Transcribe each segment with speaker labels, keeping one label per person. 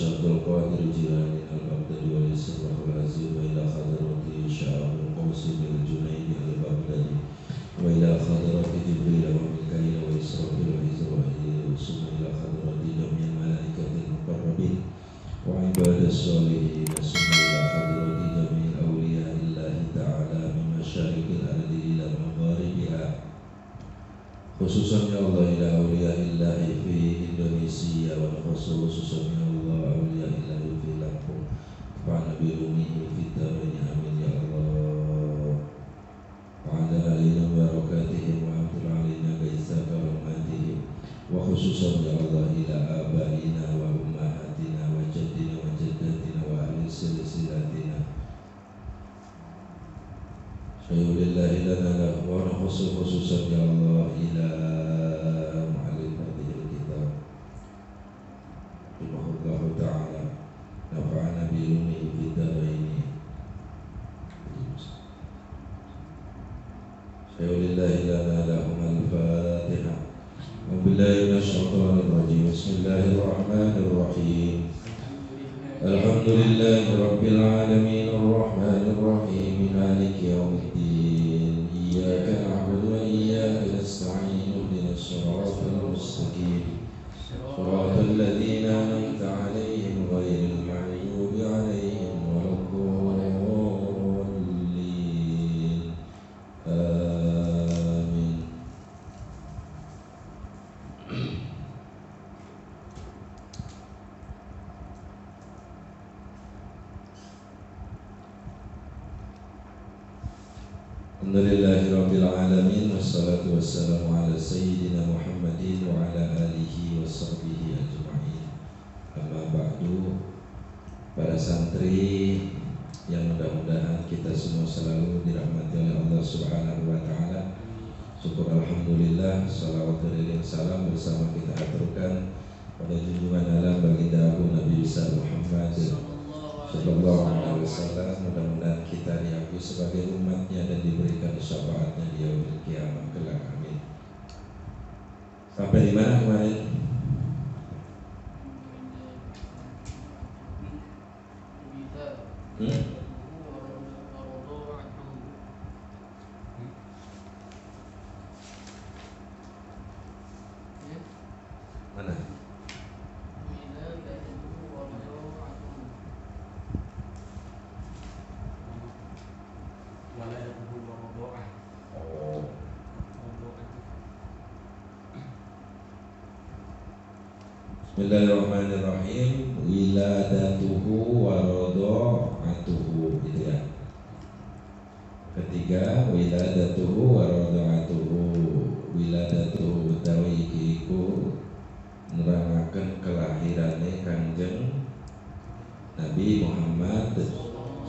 Speaker 1: عبد القادر جيلاني البغدادي واليسر والخلازي وإلى حضرة شاه القوسي الجنيدي البغدادي وإلى حضرة جبريل وميكائيل وإسرافيل وإسرائيل ثم إلى حضرة جميع الملائكة المقربين وعباد الصالحين ثم إلى حضرة جميع أولياء الله تعالى من مشارق الأرض إلى مغاربها khususan ya Allah ila awliyaillahi fi Indonesia wa khususan ya Allah awliyaillahi fi Lampung wa nabi umihi fi darain amin ya Allah wa ala alina barakatihim wa amtul alina gaisa karamatihim wa khususan ya Allah ila abaina wa ummahatina wa jaddina wa jaddatina wa ahli silsilatina Syayulillahi lana wa khususan ya Allah ila mu'allim hadhil kitab rahimahullahu ta'ala nafa'ana bi ilmihi fi daraini Syayulillahi lana lahum al-fatiha wa billahi minasyaitonir rajim bismillahirrahmanirrahim Alhamdulillahi rabbil alamin arrahmanir rahim maliki yaumiddin iyyaka na'budu wa iyyaka nasta'in ihdinas siratal mustaqim siratal ladzina an'amta 'alaihim ghairil maghdubi 'alaihim waladdallin amin Alhamdulillahi rabbil alamin wassalatu wassalamu ala sayyidina Muhammadin wa ala alihi wa sahbihi ajma'in. Amma ba'du, para santri yang mudah-mudahan kita semua selalu dirahmati oleh Allah Subhanahu wa taala. Syukur alhamdulillah, salawat dan salam bersama kita aturkan pada junjungan alam baginda Abu Nabi Muhammad Sallallahu Alaihi Wasallam. Mudah-mudahan kita diakui sebagai umatnya dan diberikan syafaatnya di yaumil kiamat kelak. Amin. Sampai di mana kemarin? Mana? Bismillahirrahmanirrahim. Wiladatuhu wa radha'atuhu, gitu ya. Ketiga, wiladatuhu wa radha'atuhu. Wiladatuhu utawi iku nerangaken kelahirane Kangjeng Nabi Muhammad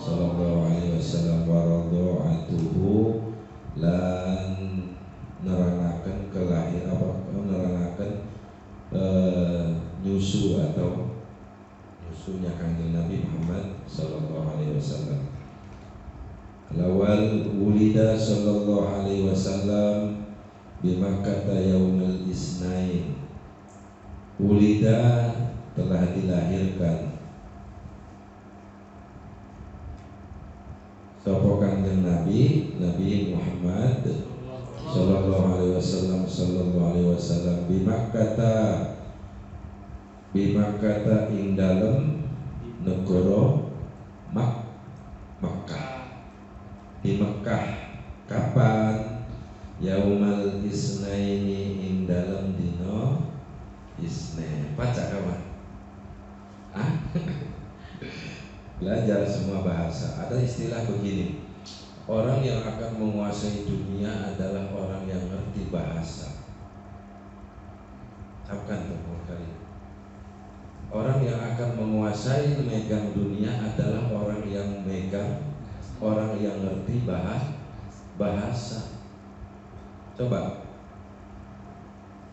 Speaker 1: sallallahu alaihi wasallam wa radha'atuhu lan nerangaken nerangaken nyusu atau nyusunya Kanjeng Nabi Muhammad sallallahu alaihi wasallam. Lawal wulida sallallahu alaihi wasallam di Makkah yaumul isnain. Wulida telah dilahirkan sapa Kanjeng Nabi Muhammad sallallahu alaihi wasallam di Makkah ing dalem negara Makkah. Di Makkah kapan? Yaumal isnaini ing dalem dina Isnin. Baca kawan. Belajar semua bahasa. Ada istilah begini, orang yang akan menguasai dunia adalah orang yang ngerti bahasa. Camkan tuh kali. Orang yang akan menguasai memegang dunia adalah orang yang memegang, orang yang ngerti bahasa. Coba,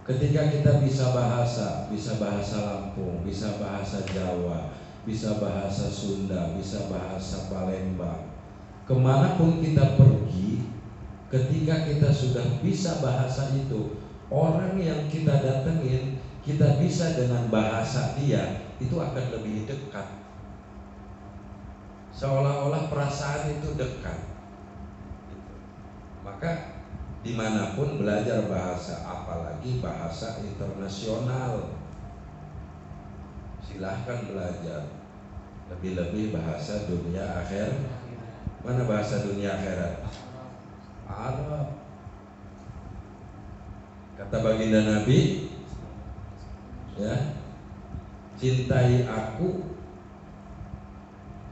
Speaker 1: ketika kita bisa bahasa Lampung, bisa bahasa Jawa, bisa bahasa Sunda, bisa bahasa Palembang, kemanapun kita pergi, ketika kita sudah bisa bahasa itu, orang yang kita datengin, kita bisa dengan bahasa dia, itu akan lebih dekat. Seolah-olah perasaan itu dekat. Maka dimanapun belajar bahasa, apalagi bahasa internasional, silahkan belajar. Lebih-lebih bahasa dunia akhirat. Mana bahasa dunia akhirat? Arab. Kata baginda Nabi, ya, cintai aku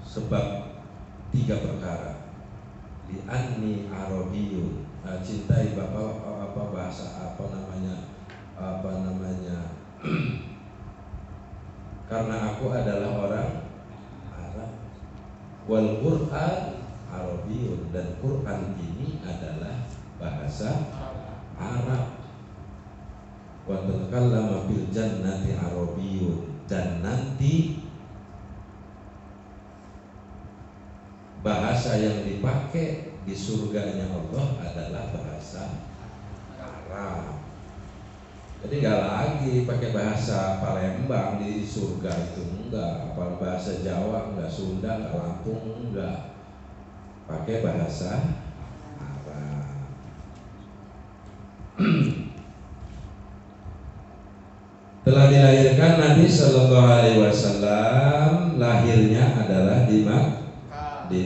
Speaker 1: sebab 3 perkara. Li'anni Arabiyun. Cintai bapak bahasa apa namanya karena aku adalah orang Arab. Wal Qur'an Arabiyun, dan Quran ini adalah bahasa Arab. Wa takallama fil jannati Arabiyun, dan nanti bahasa yang dipakai di surganya Allah adalah bahasa Arab. Jadi nggak lagi pakai bahasa Palembang di surga itu, enggak. Apa bahasa Jawa, enggak, Sunda, enggak, Lampung, enggak. Pakai bahasa Arab. Telah dilahirkan Nabi Shallallahu Alaihi Wasallam, lahirnya adalah di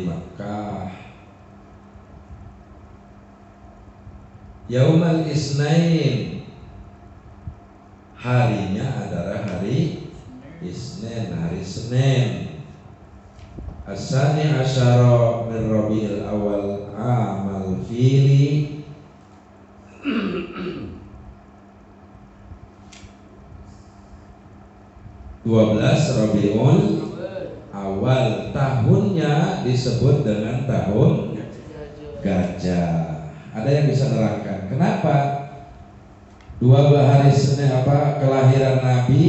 Speaker 1: Makkah. Yaumal Isnain, harinya adalah hari Isnin, hari Senin. As-sani asyara min Rabiul Awal amal fili, 12 Rabiul Awal, tahunnya disebut dengan tahun gajah. Ada yang bisa nerangkan kenapa 12 hari Senin kelahiran Nabi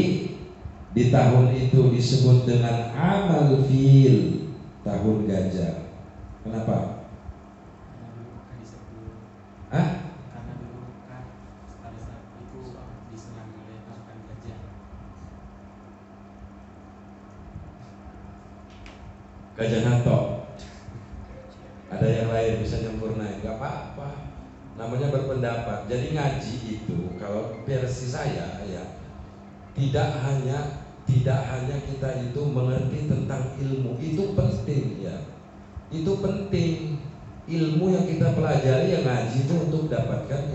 Speaker 1: di tahun itu disebut dengan amal fil, tahun gajah? Kenapa?
Speaker 2: Karena dulu kan pada saat itu diserang oleh pasukan gajah.
Speaker 1: Gajah Nato. Ada yang lain bisa nyempurnain, nggak apa-apa. Namanya berpendapat. Jadi ngaji itu kalau versi saya ya, tidak hanya kita itu mengerti tentang ilmu, itu penting ya. Itu penting. Ilmu yang kita pelajari yang ngaji itu untuk dapatkan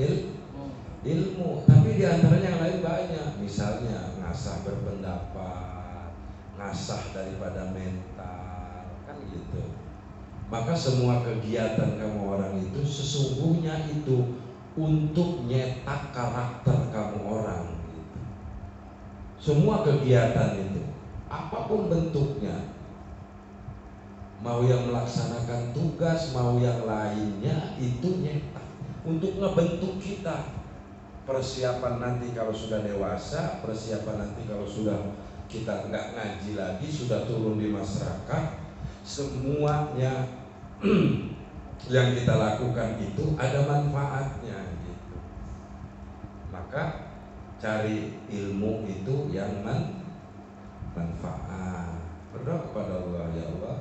Speaker 1: ilmu. Tapi di antaranya yang lain banyak. Misalnya ngasah berpendapat, ngasah daripada mental, kan gitu. Maka semua kegiatan kamu orang itu sesungguhnya itu untuk nyetak karakter kamu orang gitu. Semua kegiatan itu, apapun bentuknya, mau yang melaksanakan tugas, mau yang lainnya, itu nyetak untuk ngebentuk kita. Persiapan nanti kalau sudah dewasa, persiapan nanti kalau sudah kita nggak ngaji lagi, sudah turun di masyarakat, semuanya yang kita lakukan itu ada manfaatnya gitu. Maka cari ilmu itu yang manfaat. Berdoa kepada Allah, ya Allah,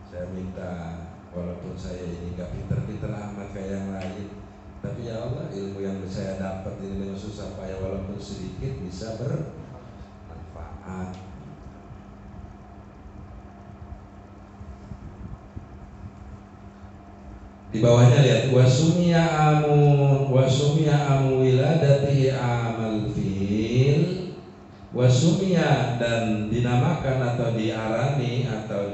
Speaker 1: saya minta walaupun saya ini gak pinter-pinter amat kayak yang lain, tapi ya Allah, ilmu yang saya dapat ini dengan susah payah walaupun sedikit bisa bermanfaat. Di bawahnya lihat wasumia amu wiladati amal fil, wasumia, dan dinamakan atau diarani atau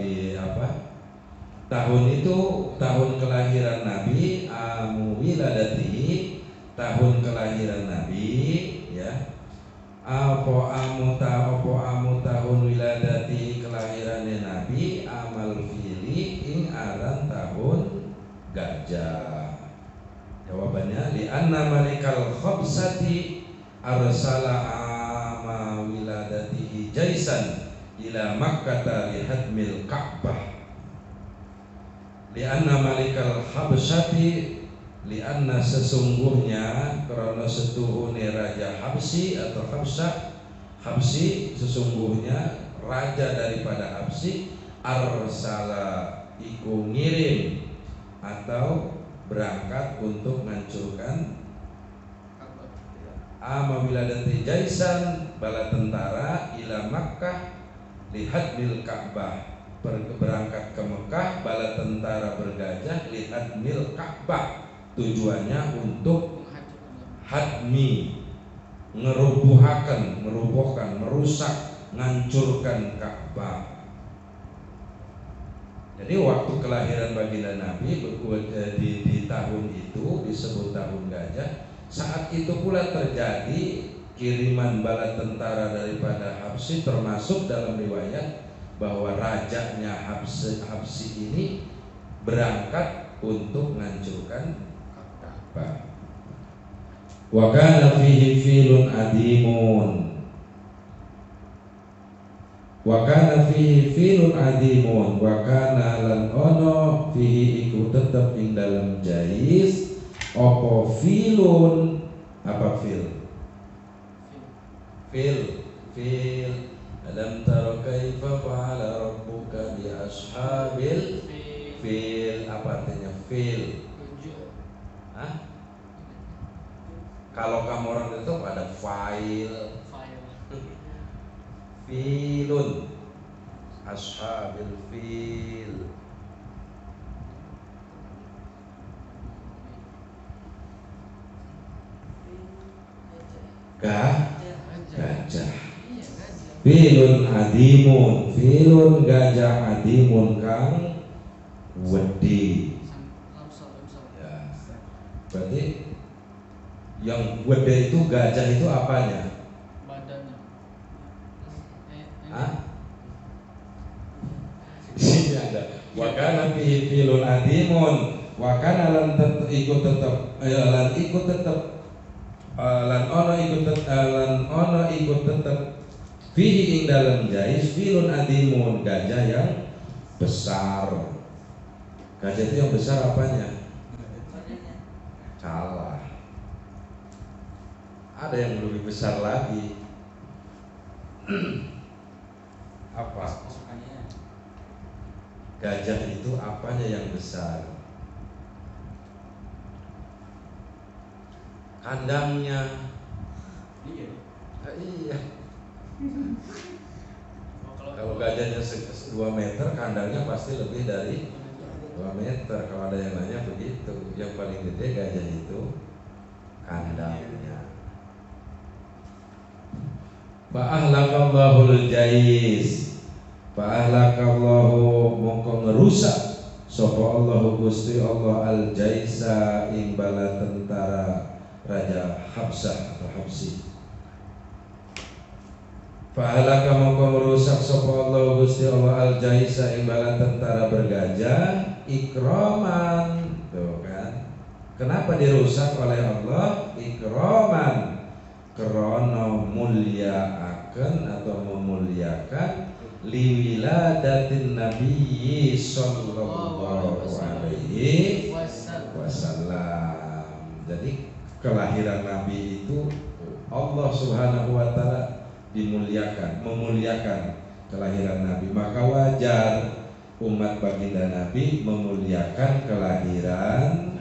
Speaker 1: tahun itu tahun kelahiran Nabi, amu wiladati, tahun kelahiran Nabi ya. Apa amu tahun wiladati, kelahirannya Nabi, amal fili ing aran tahun gajah. Jawabannya li'anna malikal khabsati arsala ama wiladatihi jaisan ila Makkah li hadmil Ka'bah. Li'anna malikal khabsati, li'anna sesungguhnya karena setuhune raja Habsi atau Habsah, Habsyi sesungguhnya raja daripada Habsyi arsala iku ngirim atau berangkat untuk menghancurkan amabila dati jaisan bala tentara ila Makkah lihat mil Ka'bah, berangkat ke Mekah bala tentara bergajah lihat mil Ka'bah, tujuannya untuk hadmi, merubuhkan, merusak, ngancurkan Ka'bah. Jadi waktu kelahiran baginda Nabi di tahun itu disebut tahun gajah. Saat itu pula terjadi kiriman bala tentara daripada Habsyi, termasuk dalam riwayat bahwa rajanya Habsyi ini berangkat untuk menghancurkan Ka'bah. Wa kana fihi filun adimun. Wa kana fihi filun adimun wa kana lan ono fihi iku tetep ing dalam jais apa filun, apa fil alam tara kaifa fa'ala rabbuka bi ashabil fil. Apa artinya fil? Hah? Kalau kamu orang itu ada file filun, ashabil fil. Gajah. Filun adimun, filun gajah adimun kang wedi. Ya. Berarti yang wedi itu gajah itu apanya?
Speaker 2: Badannya.
Speaker 1: Hah? Sini ada. Wa kana fihi filun adimun wa kana lan ikut tetep lan ono ikut tetep fihi ing dalam jais filun adimun, gajah yang besar. Gajah itu yang besar apanya? Salah. Ada yang lebih besar lagi. Apa? Gajah itu apanya yang besar? Kandangnya. Iya. Kalau gajahnya 2 meter, kandangnya pasti lebih dari 2 meter. Kalau ada yang nanya begitu, yang paling gede gajah itu kandangnya. Fa'ahlakallahul jais, fa'ahlakallahu mongko ngerusak sapa Allahu Gusti Allah al jaisa ing bala tentara Raja Habsah atau Habsyi. Fa'alaka mongko merusak sapa Allah Gusti Allah al jaisa ing bala tentara bergajah ikraman. Tuh kan. Kenapa dirusak oleh Allah? Ikraman, krana mulyaaken atau memuliakan liwiladatin nabiyyi sallallahu alaihi wasallam. Jadi kelahiran Nabi itu Allah Subhanahu wa taala memuliakan kelahiran Nabi. Maka wajar umat baginda Nabi memuliakan kelahiran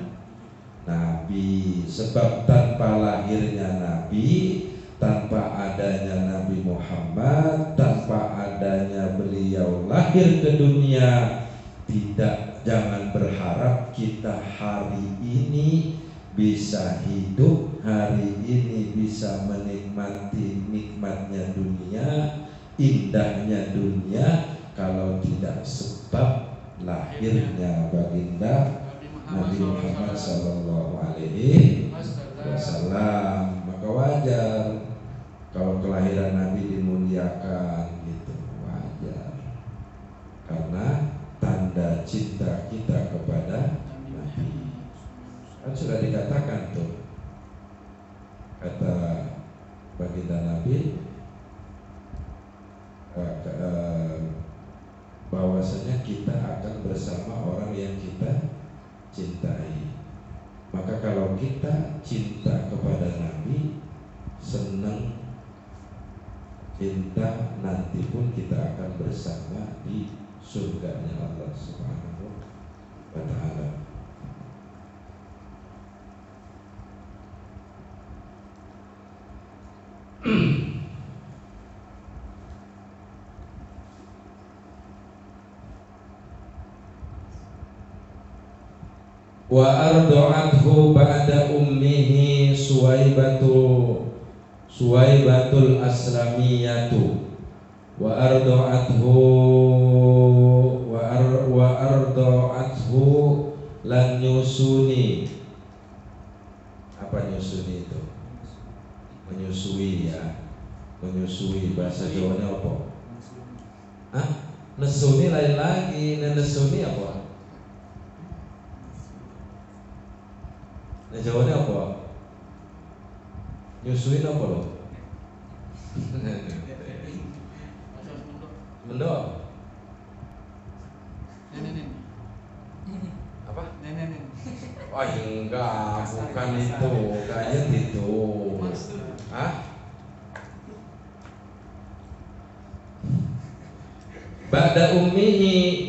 Speaker 1: Nabi. Sebab tanpa lahirnya Nabi, tanpa adanya Nabi Muhammad, tanpa adanya beliau lahir ke dunia, jangan berharap kita hari ini bisa hidup, hari ini bisa menikmati nikmatnya dunia, indahnya dunia, kalau tidak sebab lahirnya baginda Nabi Muhammad sallallahu alaihi wasallam. Maka wajar kalau kelahiran Nabi dimuliakan, gitu, wajar. Karena tanda cinta kita kepada Nabi. Kan sudah dikatakan tuh, kata baginda Nabi bahwasanya kita akan bersama orang yang kita cintai. Maka kalau kita cinta kepada Nabi, senang Entah nanti pun kita akan bersama di surganya Allah Subhanahu wa ta'ala. Wa arda'athu ba'da ummihi Suwaibatul Aslamiyatu wa arda'athu lan nyusuni. Apa nyusuni itu? Menyusui ya. Menyusui bahasa Jawanya apa? Hah? Nesuni lain lagi. Nesuni apa? Nah jawabannya apa? Nyusuin apa lo? Mendok? Apa? Oh enggak, bukan itu. Kayaknya itu. Hah? Ba'da ummihi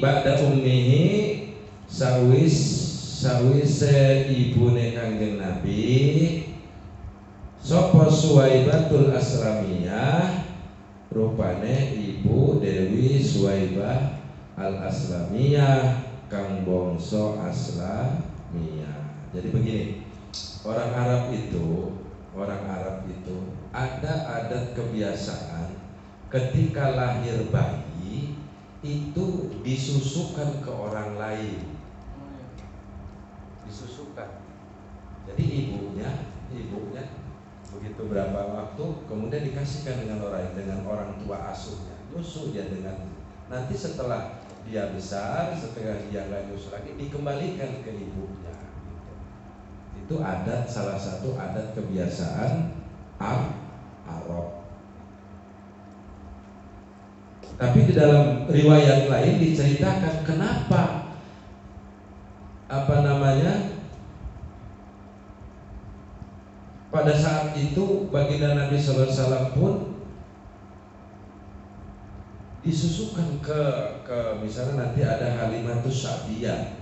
Speaker 1: sawise ibune Kangjeng Nabi sapa Suwaibatul Aslamiyah, rupane ibu Dewi Suwaibah Al Aslamiyah kang bangsa Aslamiyah. Jadi begini, orang Arab itu ada adat kebiasaan ketika lahir bayi itu disusukan ke orang lain. Disusukan. Jadi ibunya begitu berapa waktu kemudian dikasihkan dengan orang tua asuhnya, nyusu dia dengan, nanti setelah dia besar, setelah dia nggak nyusu lagi dikembalikan ke ibunya gitu. Itu adat, salah satu adat kebiasaan Arab. Tapi di dalam riwayat lain diceritakan kenapa pada saat itu baginda Nabi sallallahu alaihi wasallam pun disusukan ke misalnya nanti ada Halimatus Sa'diyah.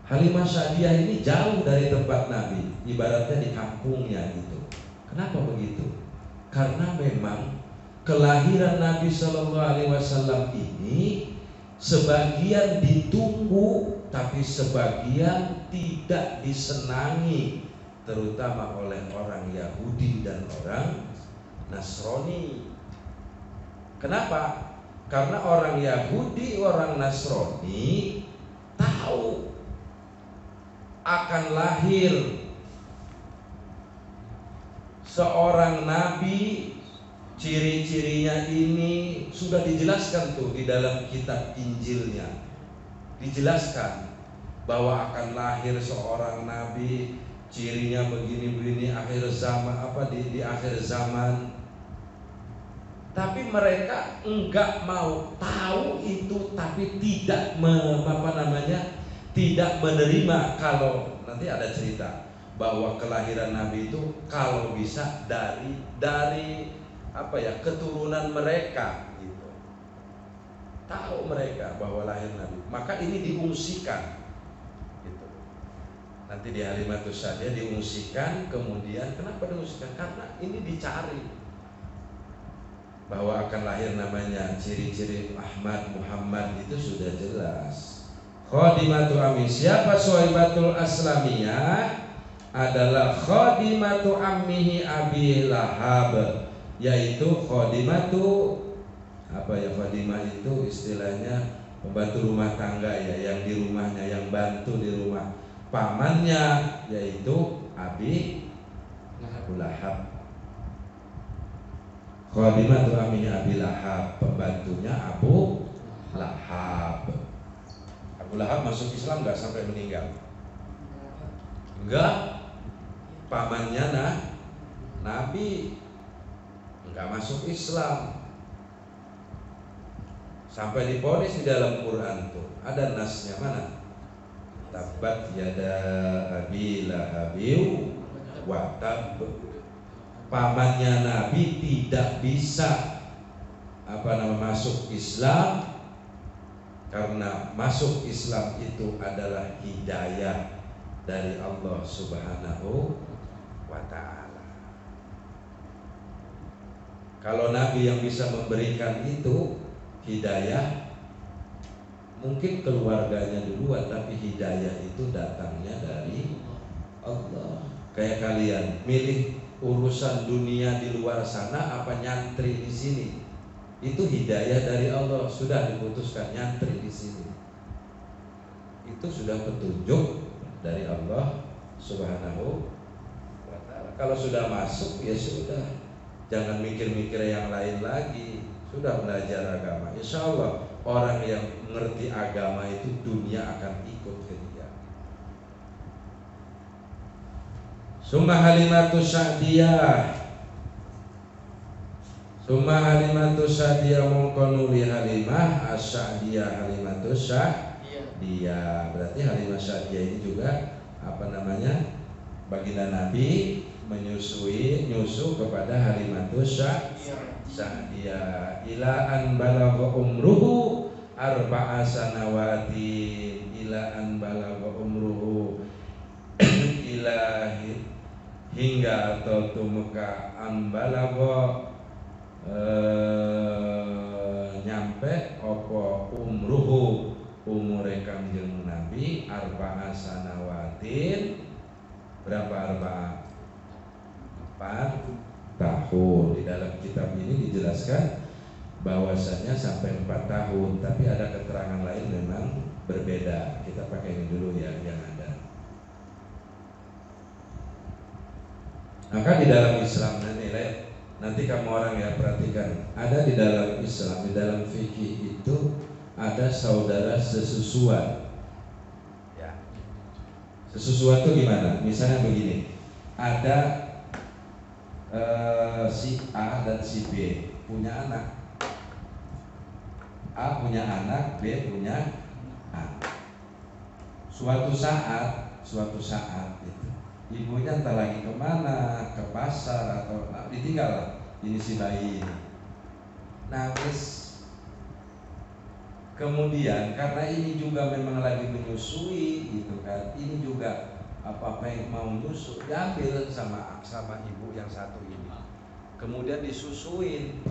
Speaker 1: Halimah Sa'diyah ini jauh dari tempat Nabi, ibaratnya di kampungnya gitu. Kenapa begitu? Karena memang kelahiran Nabi sallallahu alaihi wasallam ini sebagian ditunggu, tapi sebagian tidak disenangi, terutama oleh orang Yahudi dan orang Nasrani. Kenapa? Karena orang Yahudi, orang Nasrani tahu akan lahir seorang nabi. Ciri-cirinya ini sudah dijelaskan tuh di dalam kitab Injilnya. Dijelaskan bahwa akan lahir seorang nabi, cirinya begini-begini, akhir zaman di akhir zaman. Tapi mereka enggak mau tahu itu, tapi tidak tidak menerima kalau nanti ada cerita bahwa kelahiran nabi itu kalau bisa dari keturunan mereka gitu. Tahu mereka bahwa lahir Nabi, maka ini diungsikan gitu. Nanti di Halimatus Sa'diyah diungsikan, kemudian kenapa diungsikan? Karena ini dicari bahwa akan lahir namanya, ciri-ciri Ahmad Muhammad itu sudah jelas. Khadimatu ammi, siapa Suwaibatul Aslamiyah? Adalah khadimatu ammihi Abi Lahab, yaitu khadimatu khadimah itu istilahnya pembantu rumah tangga ya, yang di rumahnya, yang bantu di rumah pamannya, yaitu Abi Lahab. Khadimatu ammihi Abi Lahab, pembantunya Abu Lahab. Abu Lahab masuk Islam enggak sampai meninggal? Enggak. Pamannya Nabi enggak masuk Islam sampai diponis di dalam Quran tuh. Ada nasnya mana? Tabbat yada Abi Lahabiu wa tab. pamannya Nabi tidak bisa masuk Islam, karena masuk Islam itu adalah hidayah dari Allah Subhanahu wa ta'ala. Kalau Nabi yang bisa memberikan itu hidayah, mungkin keluarganya duluan, tapi hidayah itu datangnya dari Allah. Kayak kalian milih urusan dunia di luar sana apa nyantri di sini, itu hidayah dari Allah. Sudah diputuskan nyantri di sini, itu sudah petunjuk dari Allah Subhanahu wa ta'ala. Kalau sudah masuk ya sudah, jangan mikir-mikir yang lain lagi. Sudah belajar agama, insya Allah orang yang mengerti agama itu dunia akan ikut ke dia. Summa Halimatus Sa'diyah, Summa Halimatus Sa'diyah mongkonuli Halimah As-Sa'diyah Halimatus Sa'diyah. Berarti Halimah Sa'diyah ini juga baginda Nabi nyusu kepada Halimatus Sa'diyah ila an balagha umruhu arba'a sanawati, ila an balagha umruhu ilahi, hingga atau tumeka an balagha nyampe opo umruhu umure Kangjeng Nabi arba'a sanawatin. Berapa arba'a? 4 tahun. Di dalam kitab ini dijelaskan bahwasanya sampai 4 tahun, tapi ada keterangan lain memang berbeda. Kita pakai ini dulu ya yang ada. Maka di dalam Islam nilai, nanti kamu orang ya perhatikan, ada di dalam Islam, di dalam fikih itu ada saudara sesusuan. Ya. Sesusuan itu gimana? Misalnya begini, ada si A dan si B punya anak. A punya anak, B punya anak. Suatu saat itu ibunya entah lagi kemana, ke pasar atau ditinggal ini si bayi ini, nangis. Kemudian karena ini juga memang lagi menyusui gitu kan, ini juga apa yang mau nyusu diambil sama ibu yang satu ini, kemudian disusuin.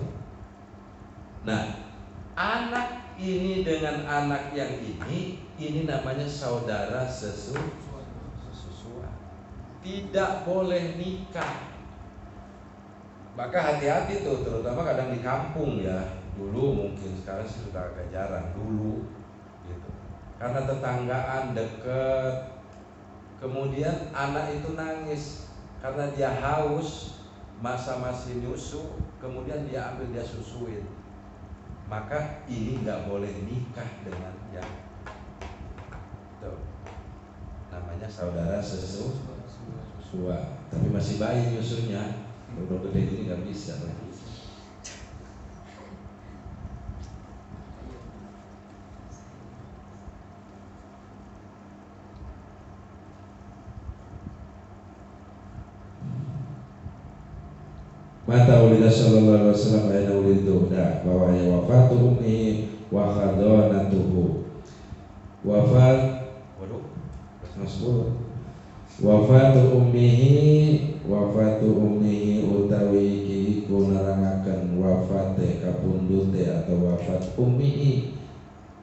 Speaker 1: Nah, anak ini dengan anak yang ini namanya saudara sesusuan. Tidak boleh nikah. Maka hati-hati tuh, terutama kadang di kampung ya. Dulu mungkin, sekarang sih sudah agak jarang. Dulu gitu. Karena tetanggaan deket, kemudian anak itu nangis karena dia haus, masih nyusu, kemudian dia ambil, dia susuin. Maka ini nggak boleh nikah dengan yang tuh, namanya saudara sesusuan. Tapi masih bayi nyusunya, udah gede gini nggak bisa lagi. Mata ulida sallallahu alaihi wasallam ayat ulidu dah bahwa ya wafatu ummi wa khadonatuhu. Wafat wafatu ummihi utawi iku nerangaken wafate kapundhute atau wafat ummihi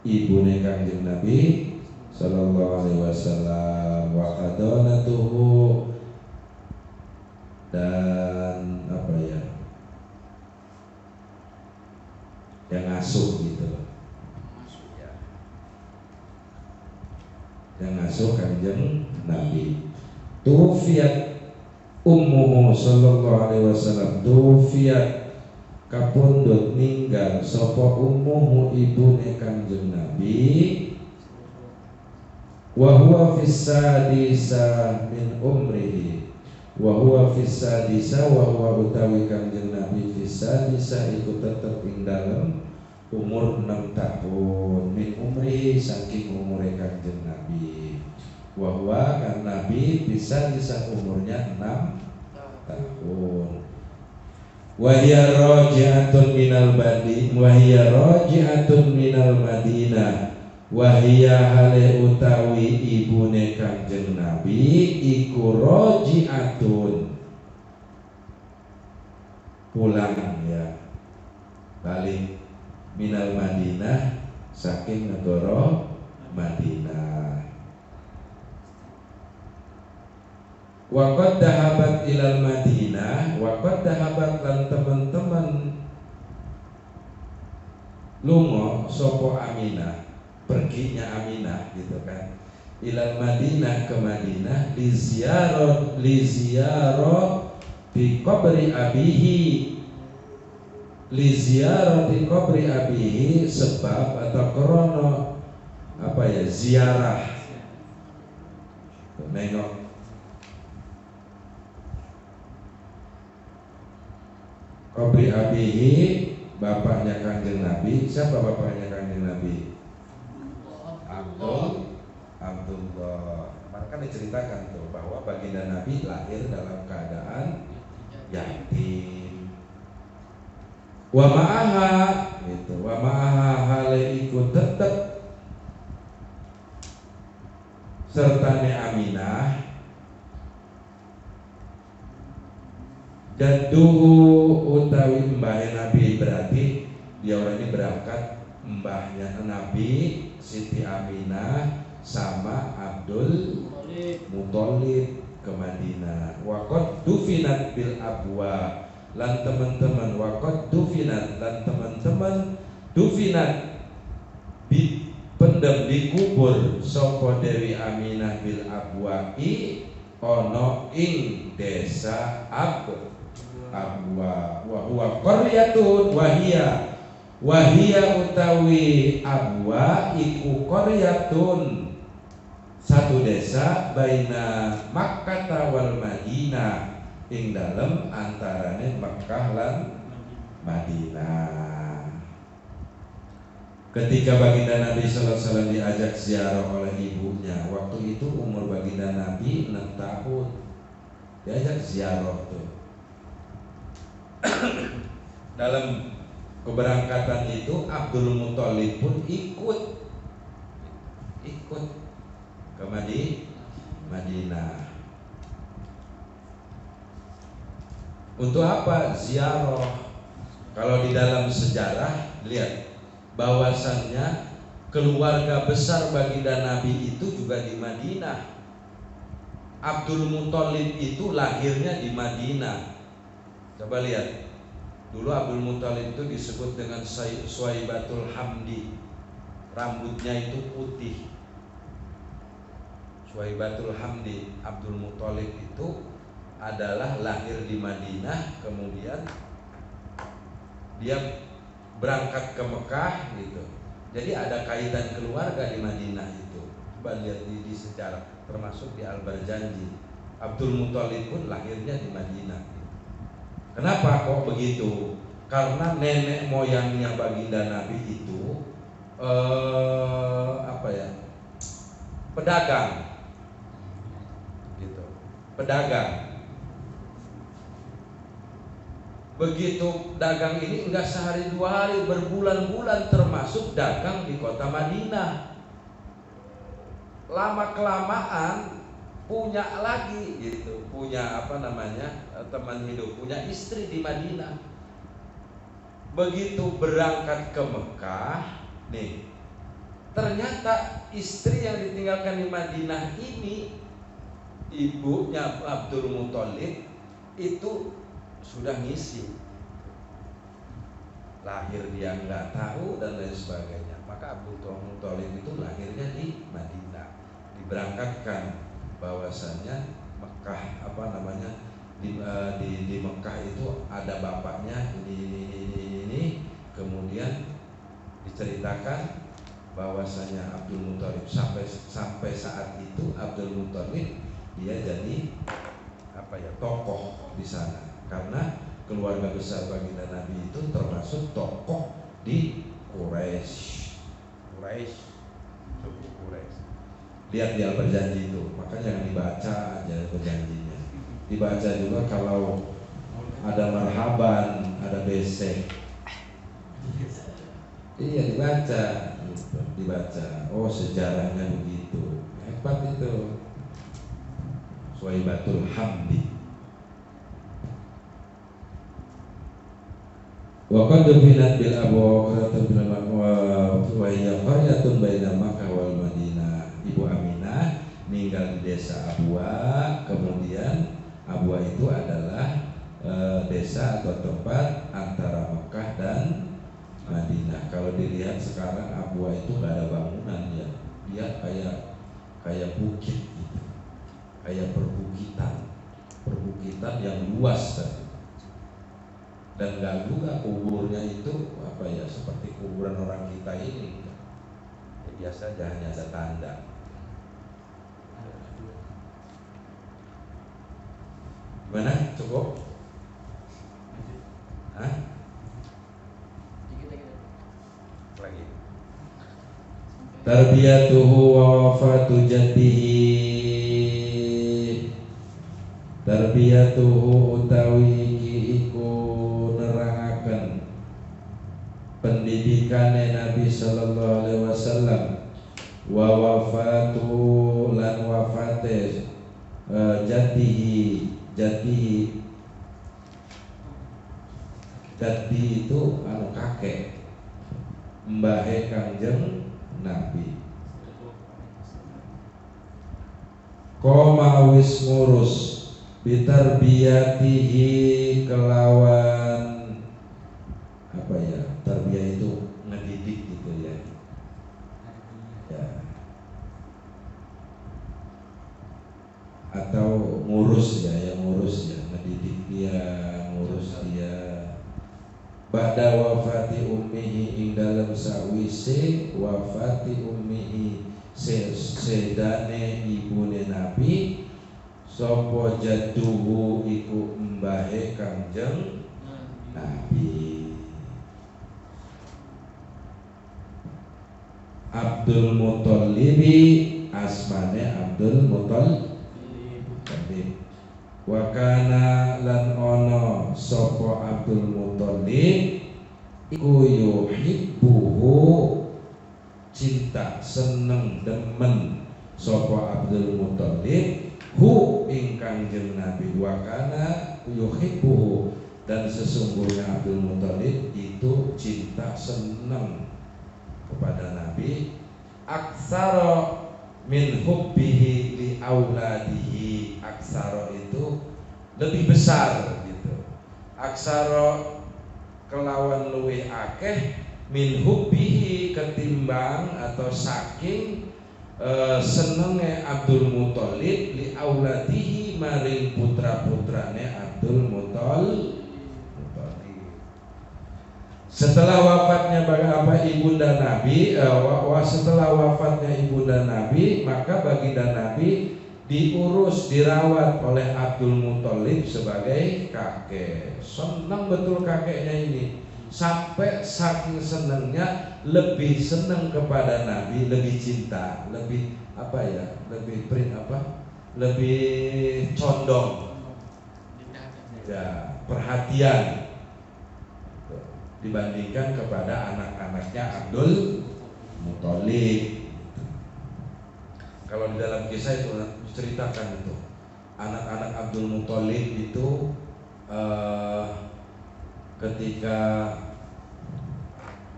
Speaker 1: ibune Kanjeng Nabi sallallahu alaihi wasallam, wa khadonatuhu, dan yang ngasuh gitu loh, yang ngasuh Kanjeng Nabi. Tufiat ummuhu sallallahu alaihi wasallam, tufiat kapundhut ninggal sapa ummuhu ibune Kanjeng Nabi, wa huwa fis sadisa min umrihi, wa huwa fis sadisa, wa huwa utawi Kanjeng Nabi fis sadisa iku tetep ing dalem umur 6 tahun min umrihi saking umure Kanjeng Nabi. Wa huwa kan Nabi bisa umurnya 6 tahun. Wahia roji'atun minal Madinah. Wahia hale utawi ibune Kangjeng Nabi iku roji'atun pulang ya, balik minal Madinah saking negara Madinah. Waqad dahabat ilal Madinah, waqad dahabat lan teman-teman lungo sopo Aminah, perginya Aminah gitu kan, ilal Madinah ke Madinah li ziarah di qabri abihi, li ziarah di qabri abihi, sebab atau krono apa ya, ziarah nengok qabri abihi, bapaknya Kanjeng Nabi. Siapa bapaknya Kanjeng Nabi? Abdullah. Maka diceritakan tuh bahwa baginda Nabi lahir dalam keadaan yatim. Wa ma'aha gitu, wa ma'aha hale ikut tetep sertane Aminah jadduhu utawi mbahnya Nabi, berarti dia orang ini berangkat mbahnya Nabi Siti Aminah sama Abdul Muthalib ke Madinah. Waqad dufinat bil abwa, lan teman-teman waqad dufinat, lan teman-teman dufinat pendem dikubur sapa Dewi Aminah bil abwa'i ono ing desa Abwa wa huwa qaryatun wahia utawi Abwa iku qaryatun satu desa baina Makkah wal Madinah, ing dalem antarane Makkah lan Madinah. Ketika baginda Nabi sallallahu alaihi wasallam diajak ziarah oleh ibunya, waktu itu umur baginda Nabi 6 tahun, diajak ziarah tuh. Dalam keberangkatan itu Abdul Muthalib pun ikut ke Madinah. Untuk apa? Ziarah. Kalau di dalam sejarah lihat bahwasannya keluarga besar baginda Nabi itu juga di Madinah. Abdul Muthalib itu lahirnya di Madinah. Coba lihat, dulu Abdul Muthalib itu disebut dengan Suwaibatul Hamdi, rambutnya itu putih. Suwaibatul Hamdi, Abdul Muthalib itu adalah lahir di Madinah, kemudian dia berangkat ke Mekah gitu. Jadi ada kaitan keluarga di Madinah itu. Coba lihat di sejarah, termasuk di Al-Barjanji. Abdul Muthalib pun lahirnya di Madinah. Kenapa kok begitu? Karena nenek moyangnya baginda Nabi itu pedagang, gitu. Pedagang. Begitu dagang ini enggak sehari dua hari, berbulan-bulan, termasuk dagang di kota Madinah. Lama kelamaan punya lagi gitu, punya teman hidup, punya istri di Madinah. Begitu berangkat ke Mekah, nih ternyata istri yang ditinggalkan di Madinah ini, ibunya Abdul Muthalib itu sudah ngisi, lahir dia nggak tahu dan lain sebagainya. Maka Abdul Muthalib itu lahirnya di Madinah, diberangkatkan bahwasannya Mekah di Mekah itu ada bapaknya ini, kemudian diceritakan bahwasanya Abdul Muthalib sampai saat itu Abdul Muthalib dia jadi tokoh di sana, karena keluarga besar baginda Nabi itu termasuk tokoh di Quraisy. Lihat di Al-Barjanji itu, makanya jangan dibaca aja perjanjinya. Dibaca juga kalau ada marhaban, ada besek. Iya dibaca, gitu. Dibaca. Oh sejarahnya begitu, hebat itu. Suwaibatul Hamdi. Wa qad dufinat bil Abwa bil wa hiya qaryatun baina Makkah wal Madinah. Ibu Aminah meninggal di desa Abwa, kemudian Abwa itu adalah desa atau tempat antara Mekah dan Madinah. Kalau dilihat sekarang Abwa itu nggak ada bangunan ya, dia kayak bukit gitu, kayak perbukitan yang luas tadi. Dan nggak juga kuburnya itu apa ya seperti kuburan orang kita ini. Ya, biasa aja hanya ada tanda. Gimana? Cukup? Hah? Lagi. Tarbiyatuhu wa wafatu jaddihi. Tarbiyatuhu utawi iku nerangaken pendidikane Nabi sallallahu alaihi wasallam, wa wafatu lan wafate jaddihi. Jaddi itu kakek, mbahe Kangjeng Nabi. Koma wis ngurus bitarbiyatihi kelawan apa ya, tarbiyah itu ngedidik gitu ya. Ya. Atau ngurus ya, yang ngurus ya, ngedidik dia, ngurus dia. Ba'da wafati ummihi ing dalam sawise wafati ummihi sedane ibune Nabi, sapa jadduhu iku mbahe Kangjeng Nabi. Abdul Muthallibi asmane Abdul Muthalib. Wa kana lan ono sapa Abdul Muthalib iku yuhibbuhu cinta seneng demen sapa Abdul Muthalib hu ing Kangjeng Nabi. Wa kana yuhibbuhu dan sesungguhnya Abdul Muthalib itu cinta seneng kepada Nabi aksara min hubbihi li auladihi. Aksara itu lebih besar gitu. Aksara kelawan luwih akeh min hubbihi ketimbang atau saking senenge Abdul Muthalib li auladihi maring putra-putrane Abdul Muthalib. Setelah wafatnya ibunda Nabi, setelah wafatnya ibunda Nabi, maka baginda Nabi diurus, dirawat oleh Abdul Muthalib sebagai kakek. Senang betul kakeknya ini, sampai saking senangnya lebih senang kepada Nabi, lebih cinta, lebih lebih condong, ya, perhatian dibandingkan kepada anak-anaknya Abdul Muthalib. Kalau di dalam kisah itu ceritakan itu anak-anak Abdul Muthalib itu ketika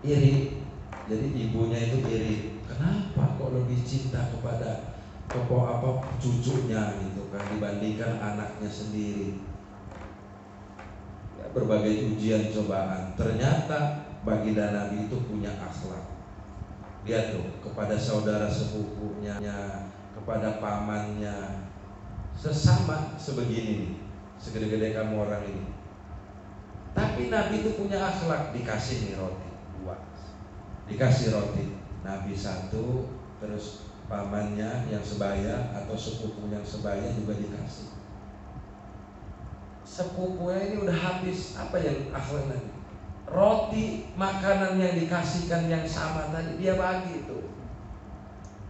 Speaker 1: iri, jadi ibunya itu iri, kenapa kok lebih cinta kepada cucunya gitu kan dibandingkan anaknya sendiri. Berbagai ujian cobaan, ternyata baginda Nabi itu punya akhlak. Lihat tuh, kepada saudara sepupunya, kepada pamannya, sesama sebegini, segede-gede kamu orang ini. Tapi Nabi itu punya akhlak, dikasih nih roti 2, dikasih roti Nabi 1, terus pamannya yang sebaya atau sepupu yang sebaya juga dikasih. Sepupunya ini udah habis, apa yang akhlak Nabi? Roti, makanan yang dikasihkan yang sama tadi dia bagi itu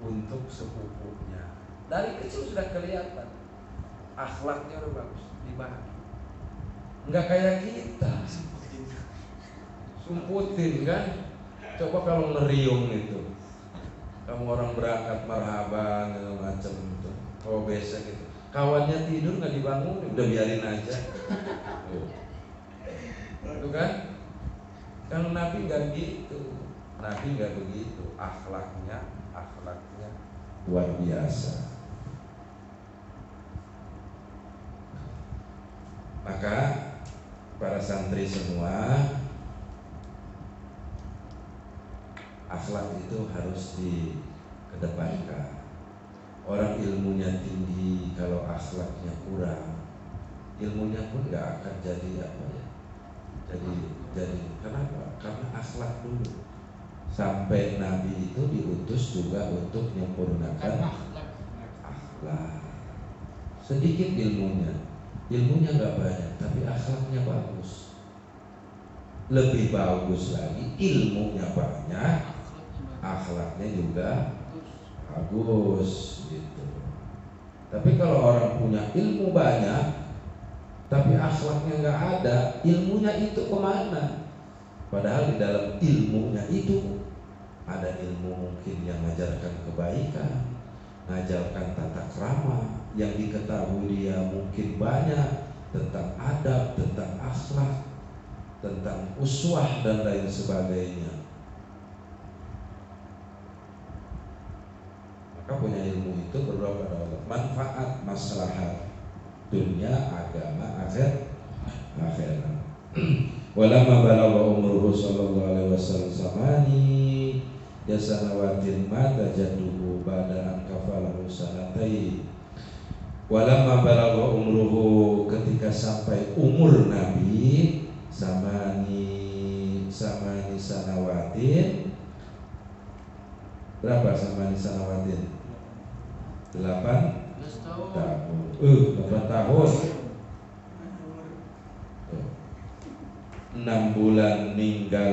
Speaker 1: untuk sepupunya. Dari kecil sudah kelihatan akhlaknya udah bagus, dibagi. nggak kayak kita. Sumputin kan. Coba kalau ngeriung itu, kamu orang berangkat marhaban segala macam itu, kalau biasa gitu, kawannya tidur nggak dibangun, udah biarin aja. Itu kan? Kalau Nabi nggak gitu, Nabi nggak begitu, akhlaknya luar biasa. Maka para santri semua, akhlak itu harus dikedepankan. Orang ilmunya tinggi, kalau akhlaknya kurang, ilmunya pun nggak akan jadi apa ya? Jadi kenapa? Karena akhlak dulu. Sampai Nabi itu diutus juga untuk menyempurnakan akhlak. Sedikit ilmunya nggak banyak, tapi akhlaknya bagus. Lebih bagus lagi, ilmunya banyak, akhlaknya juga bagus gitu. Tapi kalau orang punya ilmu banyak tapi akhlaknya nggak ada, ilmunya itu kemana? Padahal di dalam ilmunya itu ada ilmu mungkin yang mengajarkan kebaikan, mengajarkan tata krama, yang diketahui dia mungkin banyak tentang adab, tentang akhlak, tentang uswah dan lain sebagainya. Maka punya ilmu itu berdoa pada Allah, manfaat, maslahat dunia, agama, akhirat. Walamma balagha umruhu sallallahu alaihi wasallam samani yasanawatin mata jadduhu ba'da an kafalahu sanatai. Walamma balagha umruhu, ketika sampai umur Nabi samani sanawatin. Berapa samani sanawatin? 8 tahun. 8 tahun. 6 bulan meninggal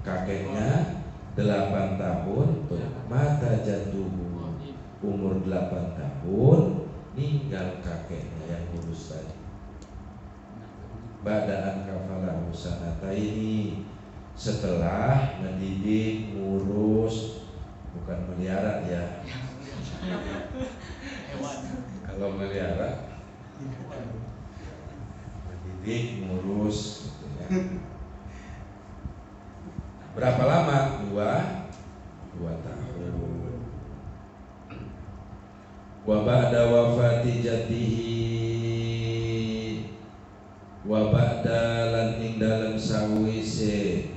Speaker 1: kakeknya, 8 tahun mata jatuh, umur 8 tahun meninggal kakeknya yang kurus tadi. Badaan kafalahu sanataini, setelah mendidik, ngurus, bukan melihara ya. Kalau melihara mendidik, ngurus gitu ya. Berapa lama? 2 tahun. Wa ba'da wafati jatihi, wa ba'da lan ing dalem sawise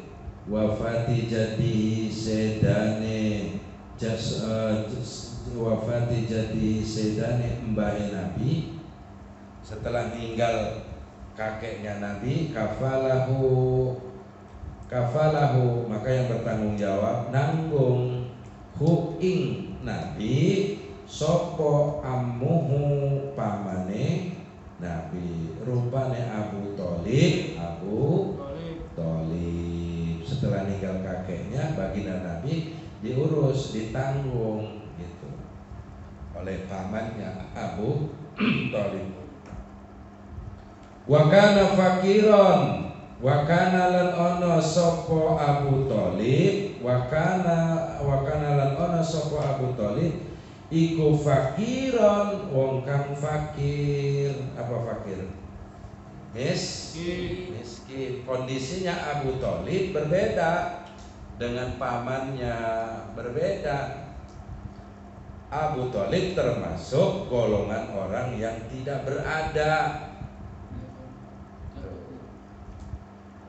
Speaker 1: wafati jatihi sedane wafati jatihi sedane mbahe Nabi, setelah meninggal kakeknya Nabi, kafalahu, maka yang bertanggung jawab nanggung hu ing Nabi sopo ammuhu pamane Nabi, rupane Abu Thalib. Setelah meninggal kakeknya, baginda Nabi diurus, ditanggung gitu oleh pamannya Abu Thalib. Wa kana fakiron, wa kana lan ono sapa Abu Thalib, wa kana lan ono sapa Abu Thalib iku fakiron, wong kang fakir. Apa fakir? Miskin. Kondisinya Abu Thalib berbeda dengan pamannya, berbeda. Abu Thalib termasuk golongan orang yang tidak berada.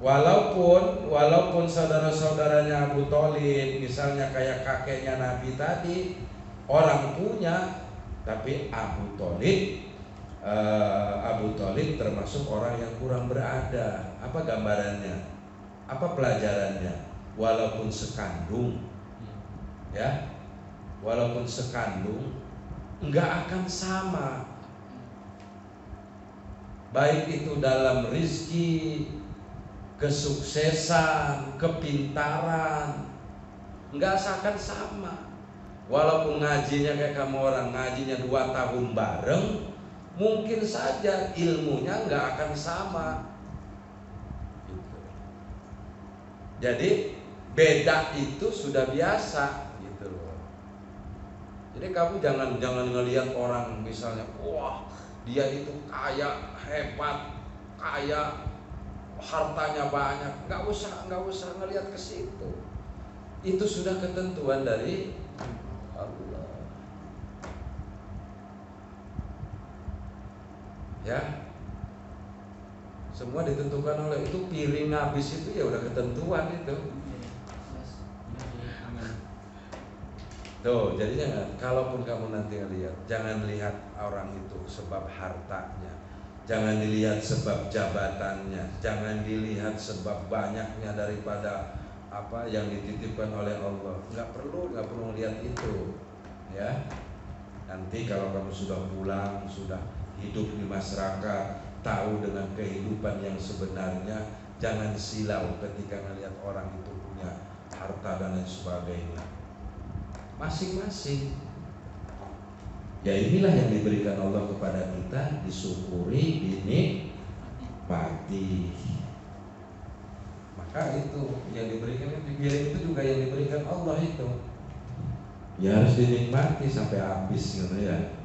Speaker 1: Walaupun saudara-saudaranya Abu Thalib, misalnya kayak kakeknya Nabi tadi, orang punya, tapi Abu Thalib termasuk orang yang kurang berada. Apa gambarannya? Apa pelajarannya? Walaupun sekandung, ya, walaupun sekandung, enggak akan sama. Baik itu dalam rizki, kesuksesan, kepintaran, enggak akan sama. Walaupun ngajinya kayak kamu orang ngajinya 2 tahun bareng, mungkin saja ilmunya nggak akan sama. Gitu. Jadi beda itu sudah biasa gitu loh. Jadi kamu jangan ngelihat orang misalnya, wah dia itu kaya, hebat, kaya, hartanya banyak. Nggak usah ngelihat ke situ. Itu sudah ketentuan dari Allah. Ya, semua ditentukan oleh itu. Piring habis itu ya udah ketentuan itu. Tuh, jadinya kalaupun kamu nanti ngelihat, jangan lihat orang itu sebab hartanya, jangan dilihat sebab jabatannya, jangan dilihat sebab banyaknya daripada apa yang dititipkan oleh Allah. Nggak perlu melihat itu, ya. Nanti kalau kamu sudah pulang, sudah hidup di masyarakat, tahu dengan kehidupan yang sebenarnya, jangan silau ketika melihat orang itu punya harta dan lain sebagainya. Masing-masing. Ya inilah yang diberikan Allah kepada kita, disyukuri, dinikmati. Maka itu yang diberikan, itu juga yang diberikan Allah itu. Ya harus dinikmati sampai habis gitu ya.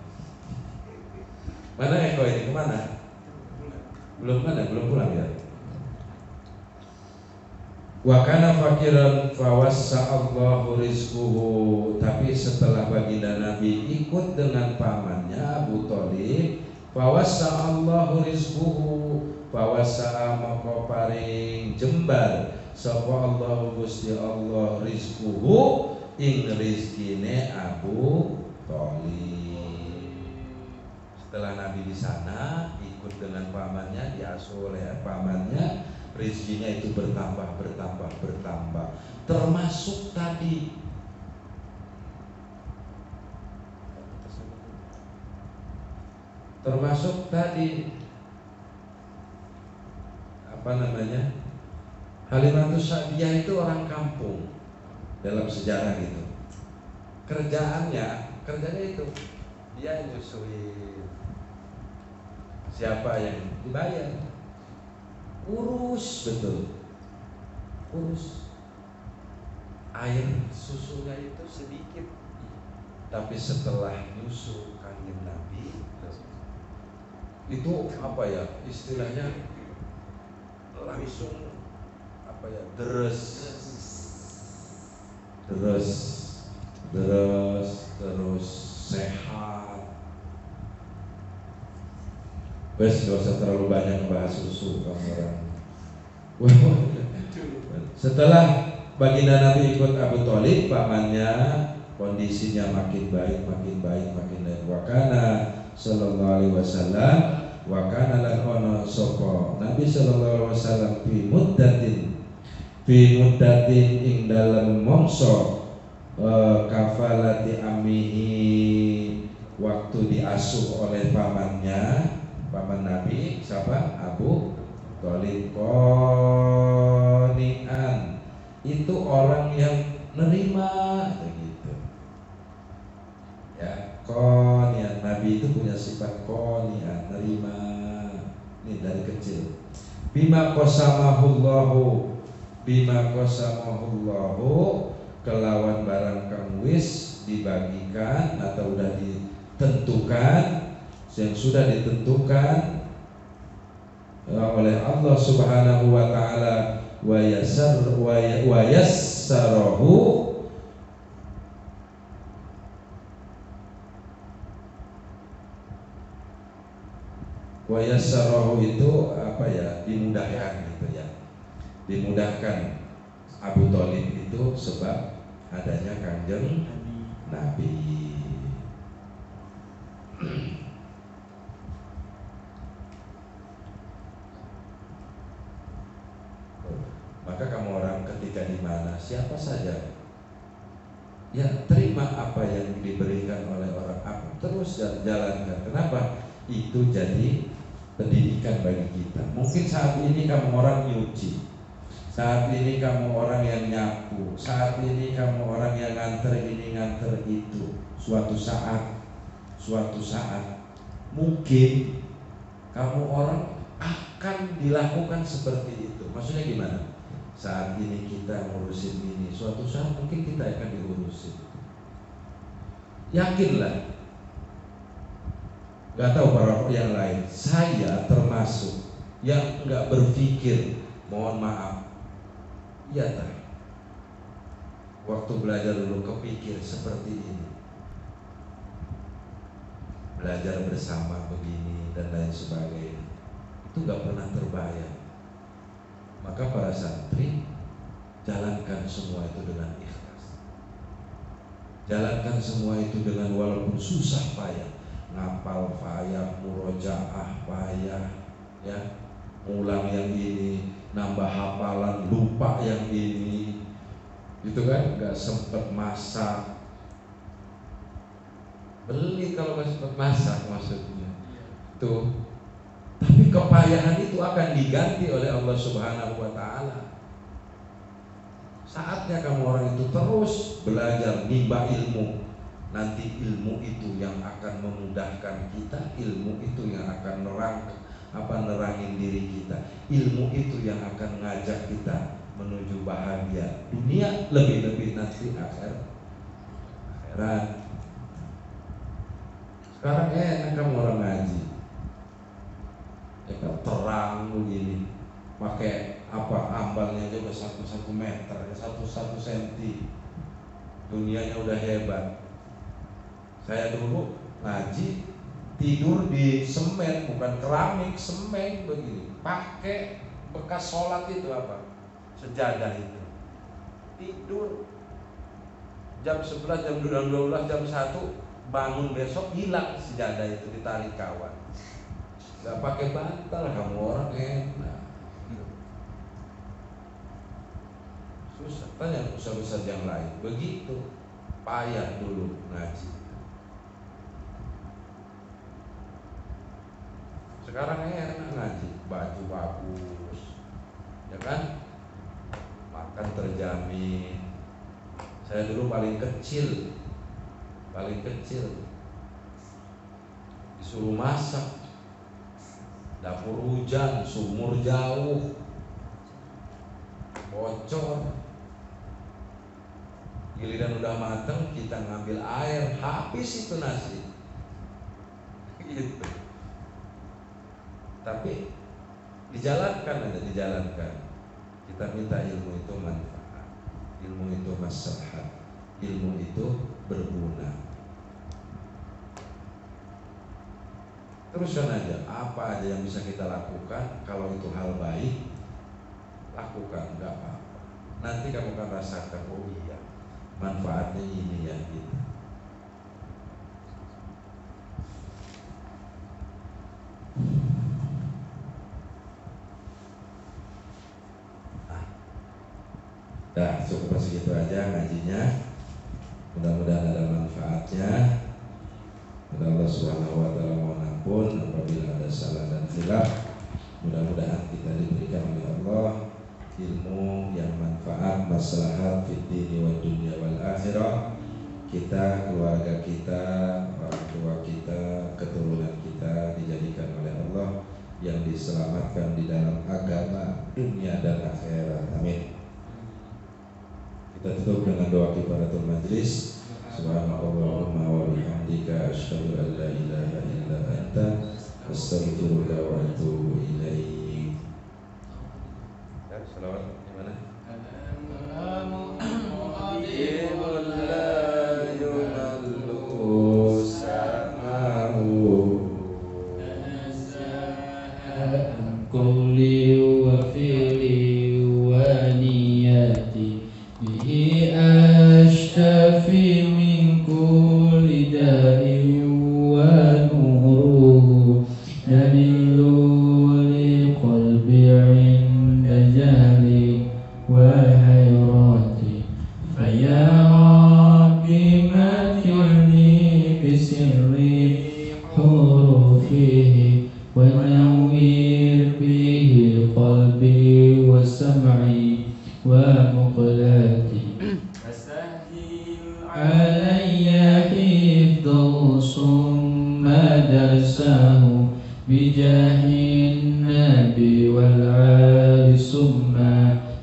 Speaker 1: Mana Eko ini kemana? Belum pulang ya. Wa kana fakiran fawassa'allahu rizquhu. Tapi setelah baginda Nabi ikut dengan pamannya Abu Thalib, fawassa'allahu rizquhu, fawassa'a maka paring jembar sapa Allah Gusti Allah rizquhu ing rizkine Abu Thalib. Setelah Nabi di sana ikut dengan pamannya, diasuh oleh pamannya, rezekinya itu bertambah. Termasuk tadi apa namanya, Halimatus Sa'diyah itu orang kampung dalam sejarah gitu. Kerjanya itu dia nyusuin. Siapa yang dibayar? Urus air susunya itu sedikit, tapi setelah nyusu kanjeng Nabi itu apa ya istilahnya, langsung apa ya, deres sehat. Wes gak usah terlalu banyak bahas susu kamu orang. Setelah baginda Nabi ikut Abu Thalib, pamannya kondisinya makin baik. Wakana sallallahu alaihi wasallam, wakana lan ono sapa Nabi sallallahu alaihi wasallam fi muddatin ing dalem mongso kafalati amihi, waktu diasuh oleh paman Nabi siapa? Abu Thalib. Qonian itu orang yang nerima begitu. Ya, qonian, Nabi itu punya sifat qonian, nerima. Ini dari kecil. Bima qasamahullahu, kelawan barang kang wis dibagikan atau udah ditentukan, yang sudah ditentukan oleh Allah Subhanahu wa taala, wa yassarahu itu apa ya, dimudahkan gitu ya. Dimudahkan Abu Thalib itu sebab adanya kanjeng Nabi. Maka kamu orang ketika di mana, siapa saja, ya terima apa yang diberikan oleh orang, terus jalankan. Kenapa? Itu jadi pendidikan bagi kita. Mungkin saat ini kamu orang nyuci, saat ini kamu orang yang nyapu, saat ini kamu orang yang nganter ini nganter itu. Suatu saat mungkin kamu orang akan dilakukan seperti itu. Maksudnya gimana? Saat ini kita ngurusin ini, suatu saat mungkin kita akan diurusin. Yakinlah. Gak tahu para yang lain, saya termasuk yang gak berpikir mohon maaf. Iya tak? Waktu belajar dulu kepikir seperti ini, belajar bersama begini dan lain sebagainya, itu gak pernah terbayang. Maka para santri jalankan semua itu dengan ikhlas. Jalankan semua itu dengan walaupun susah payah, ngapal payah, murojaah payah, ya, ngulang yang ini, nambah hafalan, lupa yang ini, gitu kan? Gak sempet masak, beli kalau gak sempet masak maksudnya, tuh. Tapi kepayahan itu akan diganti oleh Allah Subhanahu wa Ta'ala. Saatnya kamu orang itu terus belajar, nimba ilmu. Nanti ilmu itu yang akan memudahkan kita, ilmu itu yang akan nerangin diri kita, ilmu itu yang akan ngajak kita menuju bahagia dunia, lebih-lebih nanti akhirat. Sekarang enak kamu orang ngaji, ya kan, terang begini, pakai apa, ambalnya juga 1 meter, 1 senti, dunianya udah hebat. Saya dulu ngaji tidur di semen, bukan keramik, semen begini, pakai bekas sholat itu apa, sejadah itu, tidur jam 11, jam 12, jam 1, bangun besok hilang sejadah itu, ditarik kawan. Gak pakai bantal, kamu orang enak. Susah, tanya ustaz-ustaz yang lain, begitu payah dulu ngaji. Sekarang enak ngaji, baju bagus, ya kan, makan terjamin. Saya dulu paling kecil disuruh masak, dapur hujan, sumur jauh, bocor. Giliran udah mateng, kita ngambil air, habis itu nasi. Gitu. Tapi dijalankan aja, dijalankan. Kita minta ilmu itu manfaat, ilmu itu maslahat, ilmu itu berguna. Teruskan aja, apa aja yang bisa kita lakukan. Kalau itu hal baik, lakukan, nggak apa-apa. Nanti kamu akan rasakan, oh iya, manfaatnya ini ya gitu. Nah, cukup segitu aja ngajinya. Mudah-mudahan ada manfaatnya. Allah Subhanahu wa Ta'ala mohon ampun apabila ada salah dan khilaf. Mudah-mudahan kita diberikan oleh Allah ilmu yang manfaat, maslahat fid dini wad dunya wal akhirah. Kita, keluarga kita, orang tua kita, keturunan kita dijadikan oleh Allah yang diselamatkan di dalam agama, dunia dan akhirat. Amin. Kita tutup dengan doa kifaratul majlis. Subhanallahumma wa bihamdika asyhadu an la ilaha illa anta astaghfiruka wa atubu ilaik. Ya, selawat gimana?
Speaker 3: علي حفظ صمد درسه بجاه النبي والآل ثم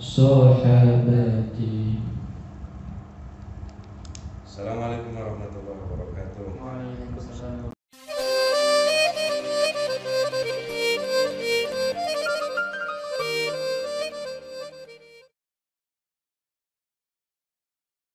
Speaker 3: صحابتي.
Speaker 1: Assalamualaikum warahmatullahi wabarakatuh.
Speaker 2: Waalaikumsalam.